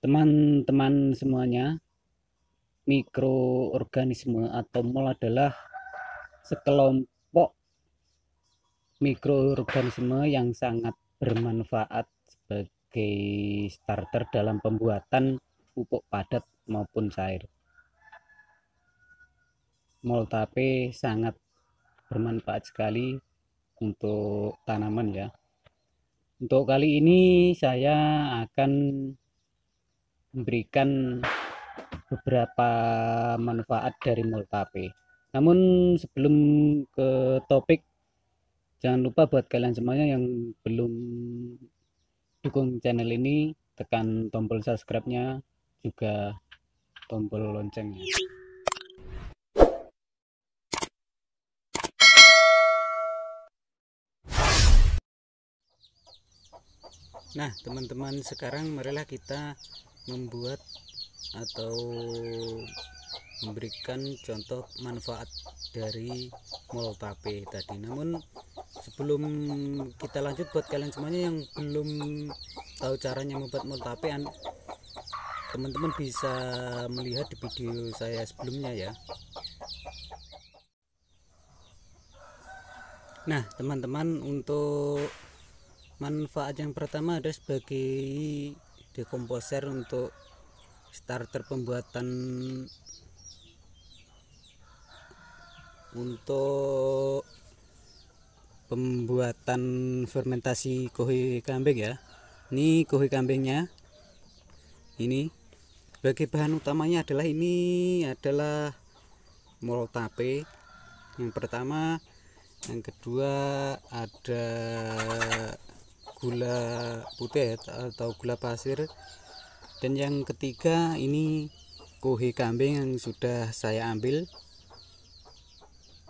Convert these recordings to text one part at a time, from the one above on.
Teman-teman semuanya, mikroorganisme atau mol adalah sekelompok mikroorganisme yang sangat bermanfaat sebagai starter dalam pembuatan pupuk padat maupun cair. Moltape sangat bermanfaat sekali untuk tanaman ya. Untuk kali ini saya akan memberikan beberapa manfaat dari Moltape. Namun sebelum ke topik, jangan lupa buat kalian semuanya yang belum dukung channel ini, tekan tombol subscribe-nya, juga tombol loncengnya. Nah, teman-teman, sekarang marilah kita membuat atau memberikan contoh manfaat dari Moltape tadi. Namun sebelum kita lanjut, buat kalian semuanya yang belum tahu caranya membuat Moltape, teman-teman bisa melihat di video saya sebelumnya ya. Nah, teman-teman, untuk manfaat yang pertama ada sebagai dekomposer untuk starter pembuatan fermentasi kohe kambing ya. Ini kohe kambingnya. Ini sebagai bahan utamanya adalah Moltape yang pertama. Yang kedua ada gula putih atau gula pasir, dan yang ketiga ini kohe kambing yang sudah saya ambil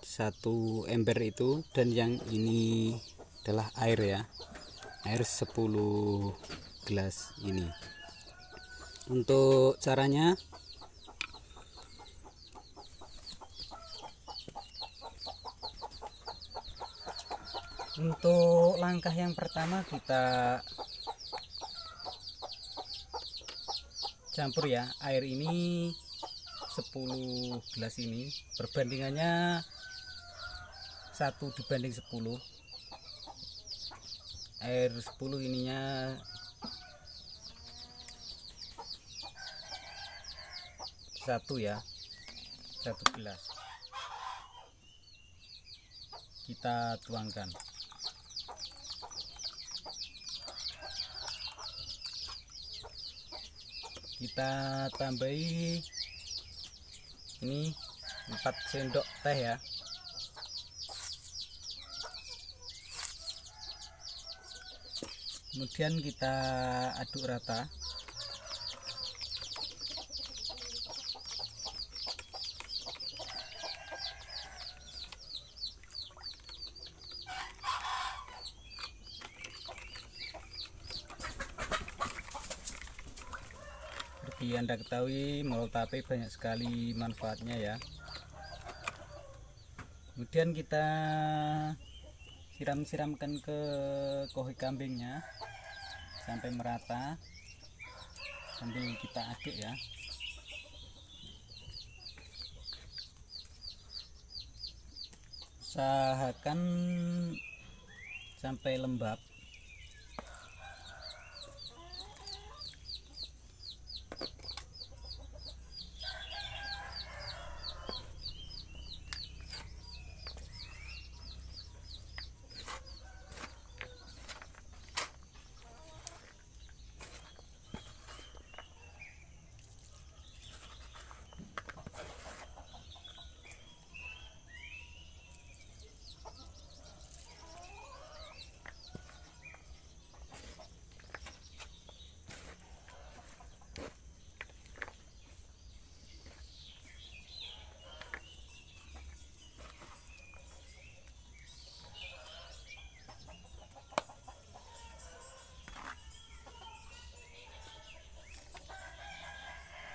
satu ember itu, dan yang ini adalah air ya, air 10 gelas ini. Untuk caranya, untuk langkah yang pertama kita campur ya, air ini 10 gelas ini perbandingannya 1:10. Air 10 ininya 1 ya, 1 gelas. Kita tuangkan. Kita tambahi ini 4 sendok teh ya. Kemudian kita aduk rata. Seperti Anda ketahui, Moltape banyak sekali manfaatnya ya. Kemudian kita siramkan ke kohe kambingnya sampai merata sambil kita aduk ya. Usahakan sampai lembab.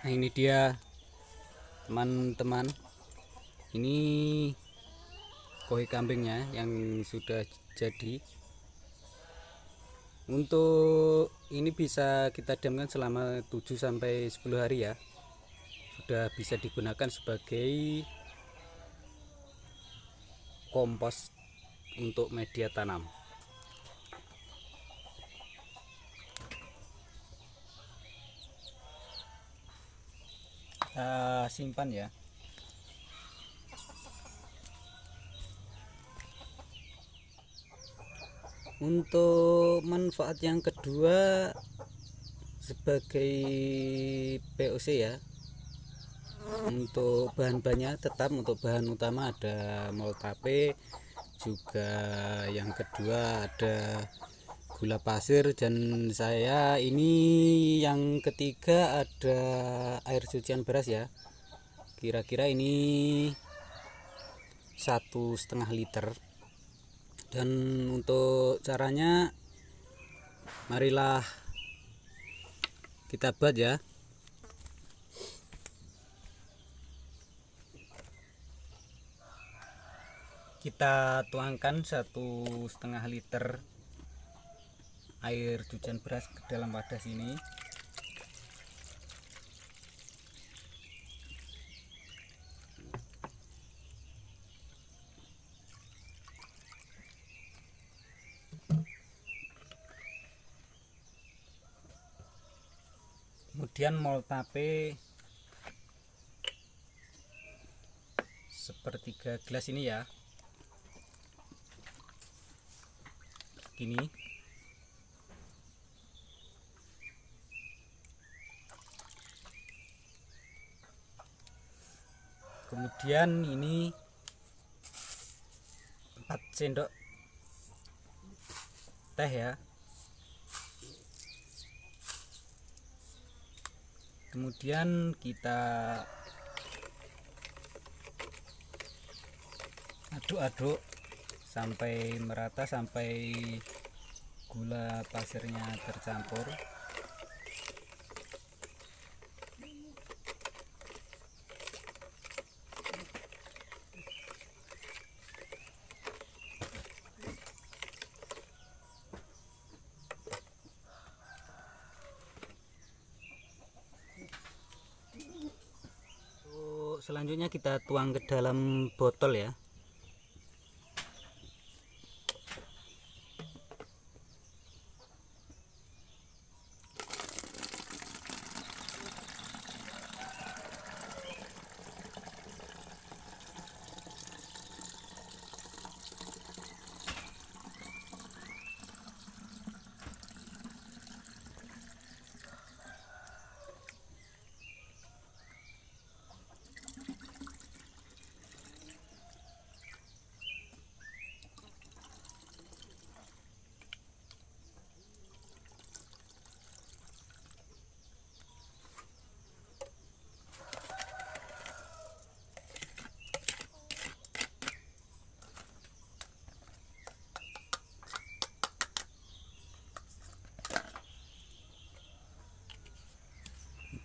Nah, ini dia teman-teman, ini kohe kambingnya yang sudah jadi. Untuk ini bisa kita diamkan selama 7 sampai 10 hari ya. Sudah bisa digunakan sebagai kompos untuk media tanam. Kita simpan ya. Untuk manfaat yang kedua sebagai POC ya. Untuk bahan-bahannya tetap untuk bahan utama ada moltape, juga yang kedua ada gula pasir, dan saya ini yang ketiga ada air cucian beras ya. Kira-kira ini 1,5 liter. Dan untuk caranya marilah kita buat ya. Kita tuangkan 1,5 liter air cucian beras ke dalam wadah sini. Kemudian moltape sepertiga gelas ini ya. Gini. Kemudian ini 4 sendok teh ya. Kemudian kita aduk-aduk sampai merata, sampai gula pasirnya tercampur. Selanjutnya kita tuang ke dalam botol ya.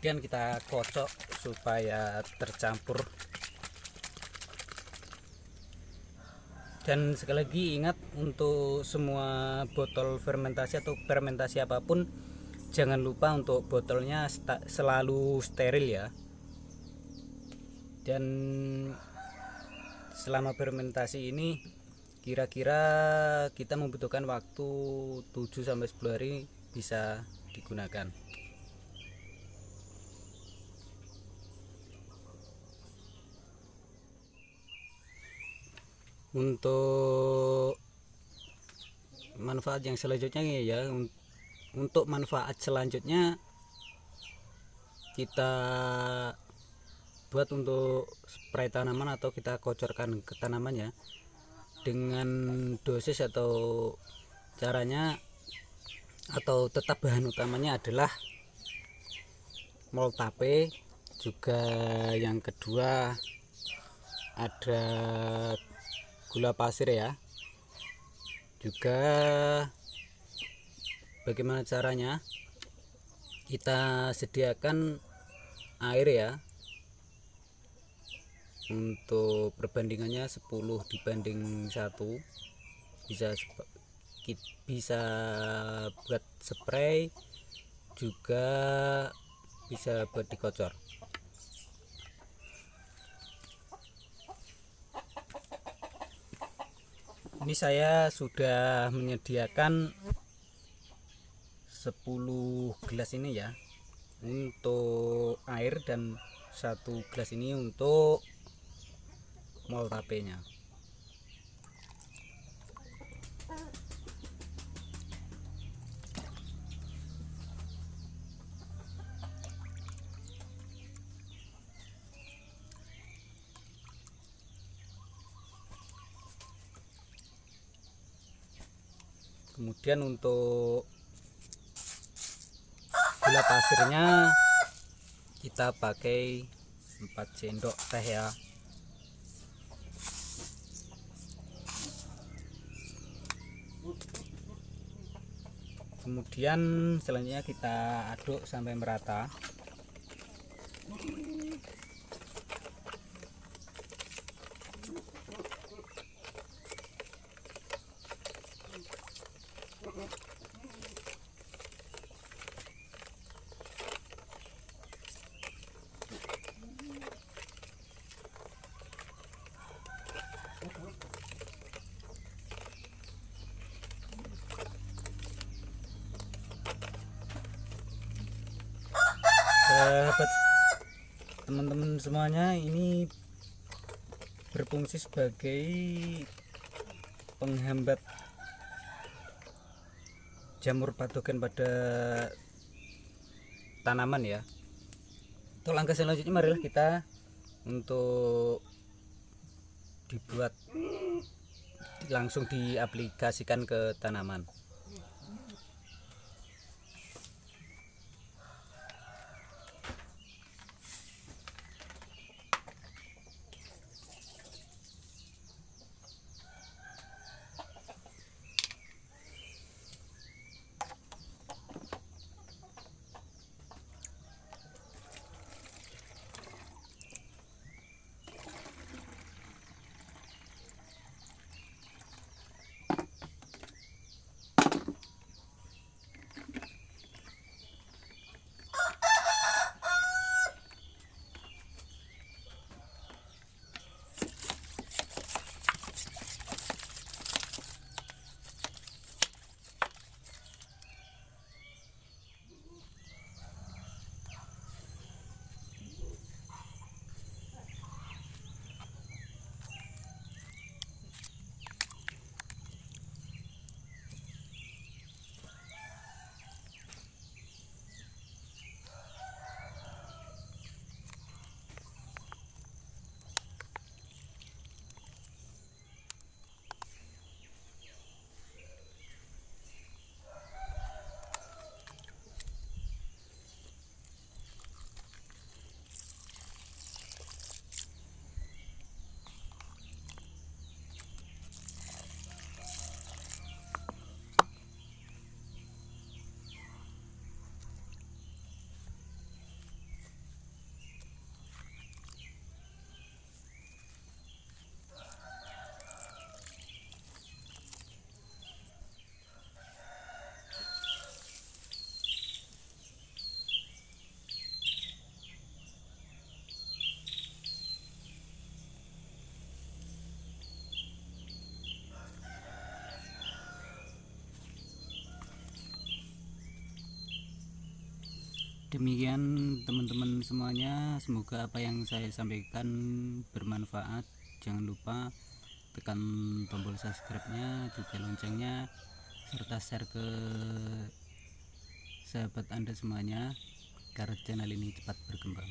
Kemudian kita kocok supaya tercampur. Dan sekali lagi ingat, untuk semua botol fermentasi atau fermentasi apapun, jangan lupa untuk botolnya selalu steril ya. Dan selama fermentasi ini kira-kira kita membutuhkan waktu 7 sampai 10 hari bisa digunakan. Untuk manfaat yang selanjutnya ya, untuk manfaat selanjutnya kita buat untuk spray tanaman atau kita kocorkan ke tanamannya dengan dosis atau caranya atau tetap bahan utamanya adalah moltape, juga yang kedua ada gula pasir ya. Juga bagaimana caranya, kita sediakan air ya, untuk perbandingannya 10:1, bisa bisa buat spray, juga bisa buat dikocor. Ini saya sudah menyediakan 10 gelas ini ya, untuk air, dan 1 gelas ini untuk moltapenya. Kemudian untuk gula pasirnya kita pakai 4 sendok teh ya. Kemudian selanjutnya kita aduk sampai merata. Sahabat teman-teman semuanya, ini berfungsi sebagai penghambat jamur patogen pada tanaman ya. Untuk langkah selanjutnya, marilah kita untuk dibuat langsung diaplikasikan ke tanaman. Demikian teman-teman semuanya, semoga apa yang saya sampaikan bermanfaat. Jangan lupa tekan tombol subscribe-nya, juga loncengnya, serta share ke sahabat Anda semuanya agar channel ini cepat berkembang.